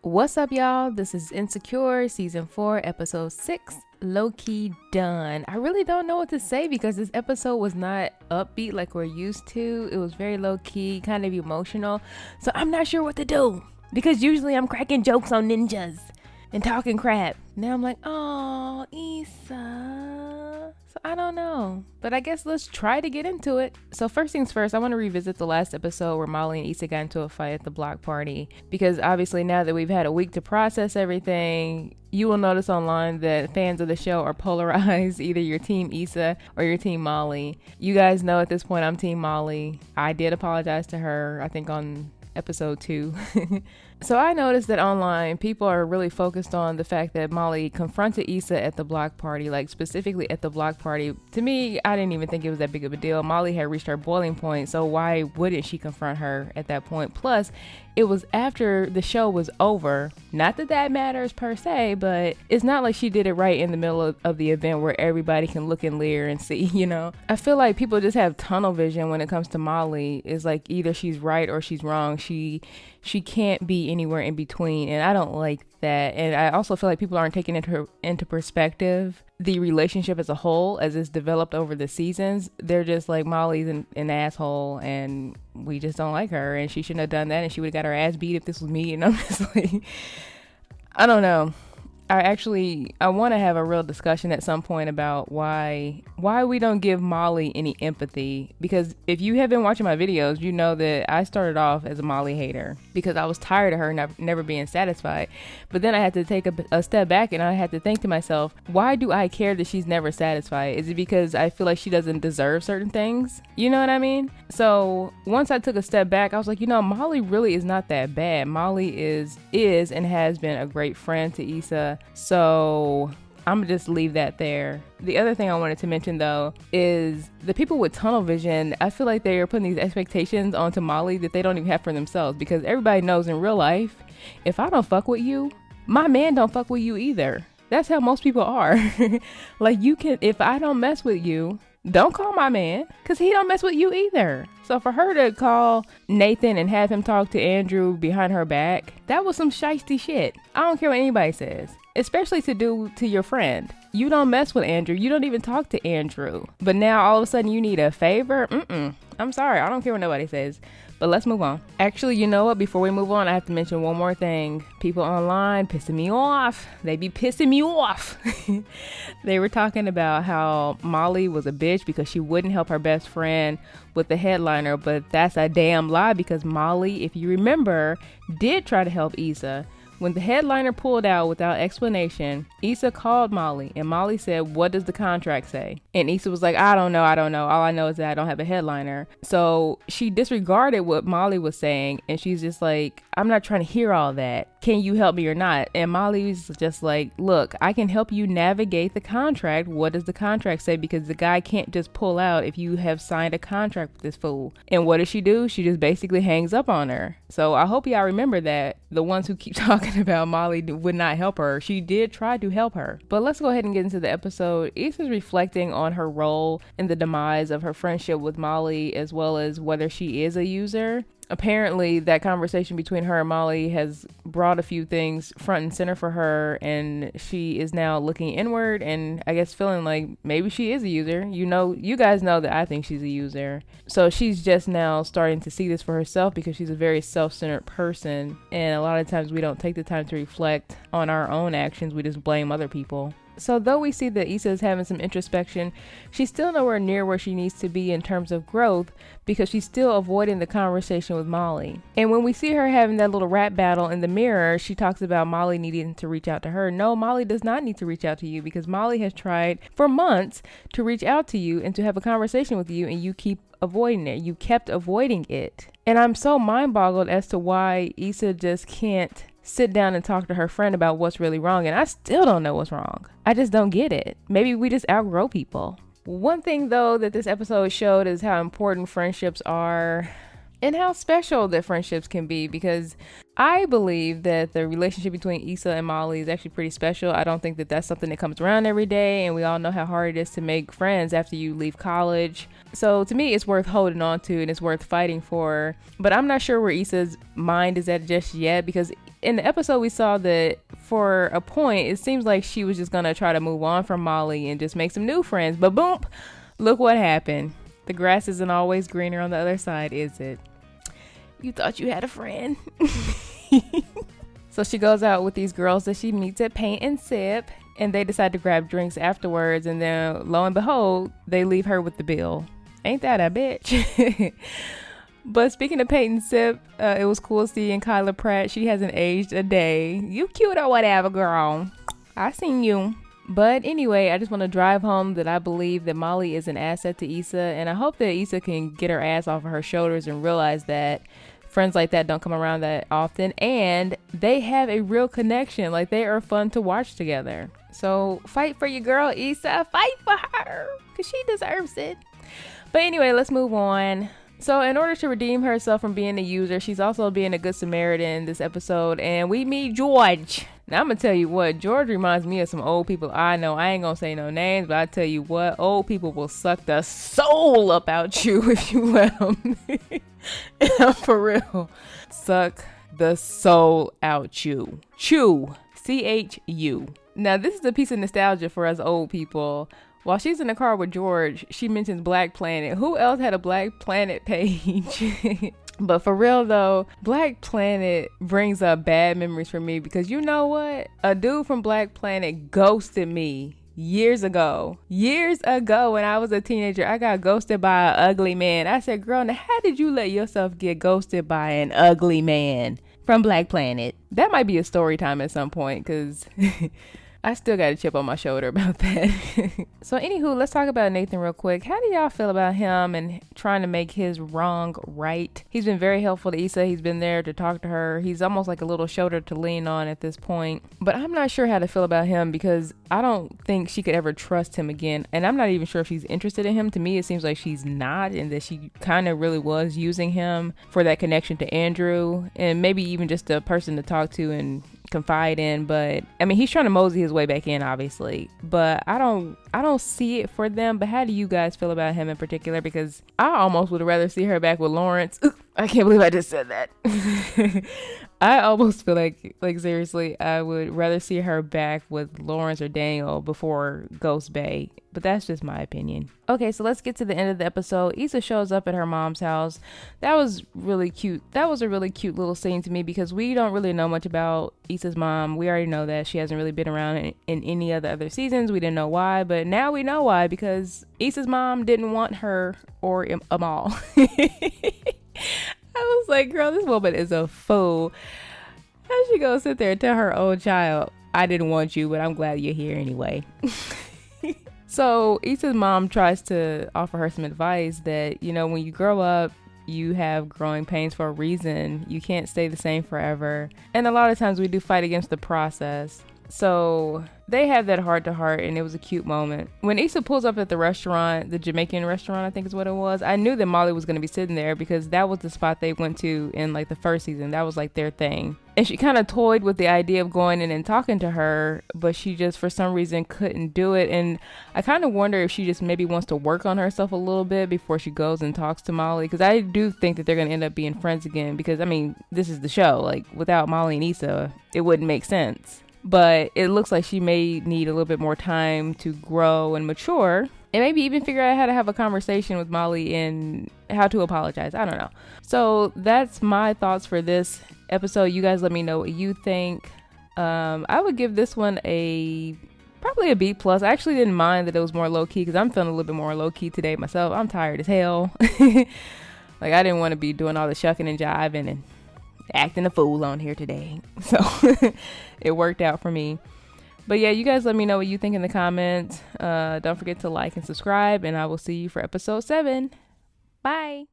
What's up, y'all? This is Insecure, Season 4, Episode 6, Low-Key Done. I really don't know what to say because this episode was not upbeat like we're used to. It was very low-key, kind of emotional. So I'm not sure what to do because usually I'm cracking jokes on ninjas and talking crap. Now I'm like, oh, Issa. So I don't know. But I guess let's try to get into it. So first things first, I want to revisit the last episode where Molly and Issa got into a fight at the block party. Because obviously now that we've had a week to process everything, you will notice online that fans of the show are polarized. Either your team Issa or your team Molly. You guys know at this point I'm team Molly. I did apologize to her, I think on episode 2. So I noticed that online people are really focused on the fact that Molly confronted Issa at the block party, like specifically at the block party. To me, I didn't even think it was that big of a deal. Molly had reached her boiling point, so why wouldn't she confront her at that point? Plus, it was after the show was over. Not that that matters per se, but it's not like she did it right in the middle of the event where everybody can look and leer and see, you know? I feel like people just have tunnel vision when it comes to Molly. It's like either she's right or she's wrong. She can't be anywhere in between, and I don't like that. And I also feel like people aren't taking into perspective the relationship as a whole as it's developed over the seasons. They're just like, Molly's an asshole and we just don't like her and she shouldn't have done that and she would have got her ass beat if this was me. And I'm just like, I don't know. I want to have a real discussion at some point about why we don't give Molly any empathy, because if you have been watching my videos, you know that I started off as a Molly hater because I was tired of her never being satisfied. But then I had to take a step back and I had to think to myself, why do I care that she's never satisfied? Is it because I feel like she doesn't deserve certain things? You know what I mean? So once I took a step back, I was like, Molly really is not that bad. Molly is and has been a great friend to Issa. So I'm gonna just leave that there. The other thing I wanted to mention though is the people with tunnel vision. I feel like they are putting these expectations onto Molly that they don't even have for themselves, because everybody knows in real life, if I don't fuck with you, my man don't fuck with you either. That's how most people are. Like, if I don't mess with you, don't call my man, because he don't mess with you either. So for her to call Nathan and have him talk to Andrew behind her back, that was some shiesty shit. I don't care what anybody says, especially to do to your friend. You don't mess with Andrew. You don't even talk to Andrew. But now all of a sudden you need a favor? I'm sorry. I don't care what nobody says. But let's move on. Actually, you know what? Before we move on, I have to mention one more thing. People online pissing me off. They be pissing me off. They were talking about how Molly was a bitch because she wouldn't help her best friend with the headliner. But that's a damn lie, because Molly, if you remember, did try to help Issa. When the headliner pulled out without explanation, Issa called Molly, and Molly said, "What does the contract say?" And Issa was like, I don't know. All I know is that I don't have a headliner. So she disregarded what Molly was saying, and she's just like, I'm not trying to hear all that. Can you help me or not? And Molly's just like, look, I can help you navigate the contract. What does the contract say? Because the guy can't just pull out if you have signed a contract with this fool. And what does she do? She just basically hangs up on her. So I hope y'all remember that. The ones who keep talking about Molly would not help her, she did try to help her. But let's go ahead and get into the episode. Issa's reflecting on her role in the demise of her friendship with Molly, as well as whether she is a user. Apparently that conversation between her and Molly has brought a few things front and center for her, and she is now looking inward and I guess feeling like maybe she is a user. You guys know that I think she's a user. So she's just now starting to see this for herself, because she's a very self-centered person, and a lot of times we don't take the time to reflect on our own actions. We just blame other people. So though we see that Issa is having some introspection, she's still nowhere near where she needs to be in terms of growth, because she's still avoiding the conversation with Molly. And when we see her having that little rap battle in the mirror, she talks about Molly needing to reach out to her. No, Molly does not need to reach out to you, because Molly has tried for months to reach out to you and to have a conversation with you, and you keep avoiding it. You kept avoiding it. And I'm so mind boggled as to why Issa just can't sit down and talk to her friend about what's really wrong. And I still don't know what's wrong. I just don't get it. Maybe we just outgrow people. One thing though that this episode showed is how important friendships are. and how special that friendships can be, because I believe that the relationship between Issa and Molly is actually pretty special. I don't think that that's something that comes around every day, and we all know how hard it is to make friends after you leave college. So to me, it's worth holding on to and it's worth fighting for. But I'm not sure where Issa's mind is at just yet, because in the episode we saw that for a point it seems like she was just gonna try to move on from Molly and just make some new friends, but boom, look what happened. The grass isn't always greener on the other side, is it? You thought you had a friend. So she goes out with these girls that she meets at Paint and Sip, and they decide to grab drinks afterwards, and then lo and behold, they leave her with the bill. Ain't that a bitch? But speaking of Paint and Sip, it was cool seeing Kyla Pratt. She hasn't aged a day. You cute or whatever, girl. I seen you. But anyway, I just want to drive home that I believe that Molly is an asset to Issa, and I hope that Issa can get her ass off of her shoulders and realize that friends like that don't come around that often, and they have a real connection. Like, they are fun to watch together. So fight for your girl, Issa. Fight for her, because she deserves it. But anyway, let's move on. So in order to redeem herself from being a user, she's also being a good Samaritan this episode, and we meet George. Now I'm gonna tell you what, George reminds me of some old people I know. I ain't gonna say no names, but I tell you what, old people will suck the soul up out you if you let them. For real. Suck the soul out you. Chew. CHU. Now this is a piece of nostalgia for us old people. While she's in the car with George, she mentions Black Planet. Who else had a Black Planet page? But for real though, Black Planet brings up bad memories for me, because you know what? A dude from Black Planet ghosted me years ago when I was a teenager. I got ghosted by an ugly man. I said, girl, now how did you let yourself get ghosted by an ugly man from Black Planet? That might be a story time at some point, because I still got a chip on my shoulder about that. So anywho, let's talk about Nathan real quick. How do y'all feel about him and trying to make his wrong right? He's been very helpful to Issa. He's been there to talk to her. He's almost like a little shoulder to lean on at this point. But I'm not sure how to feel about him, because I don't think she could ever trust him again. And I'm not even sure if she's interested in him. To me, it seems like she's not, and that she kind of really was using him for that connection to Andrew, and maybe even just a person to talk to and confide in. But I mean, he's trying to mosey his way back in, obviously, but I don't see it for them. But how do you guys feel about him in particular? Because I almost would rather see her back with Lawrence. I can't believe I just said that. I almost feel like seriously, I would rather see her back with Lawrence or Daniel before Ghost Bay. But that's just my opinion. Okay, so let's get to the end of the episode. Issa shows up at her mom's house. That was really cute. That was a really cute little scene to me, because we don't really know much about Issa's mom. We already know that she hasn't really been around in any of the other seasons. We didn't know why, but now we know why, because Issa's mom didn't want her or Amal. I was like, girl, this woman is a fool. How's she gonna sit there and tell her own child, I didn't want you, but I'm glad you're here anyway? So Issa's mom tries to offer her some advice that, you know, when you grow up, you have growing pains for a reason. You can't stay the same forever. And a lot of times we do fight against the process. So they have that heart to heart, and it was a cute moment. When Issa pulls up at the restaurant, the Jamaican restaurant, I think is what it was, I knew that Molly was going to be sitting there, because that was the spot they went to in like the first season. That was like their thing. And she kind of toyed with the idea of going in and talking to her, but she just for some reason couldn't do it. And I kind of wonder if she just maybe wants to work on herself a little bit before she goes and talks to Molly, because I do think that they're going to end up being friends again, because I mean, this is the show. Like, without Molly and Issa, it wouldn't make sense. But it looks like she may need a little bit more time to grow and mature, and maybe even figure out how to have a conversation with Molly and how to apologize. I don't know. So that's my thoughts for this episode. You guys let me know what you think. I would give this one probably a B+. I actually didn't mind that it was more low-key, because I'm feeling a little bit more low-key today myself. I'm tired as hell. Like, I didn't want to be doing all the shucking and jiving and acting a fool on here today. So it worked out for me. But yeah, you guys let me know what you think in the comments. Don't forget to like and subscribe, and I will see you for episode 7. Bye.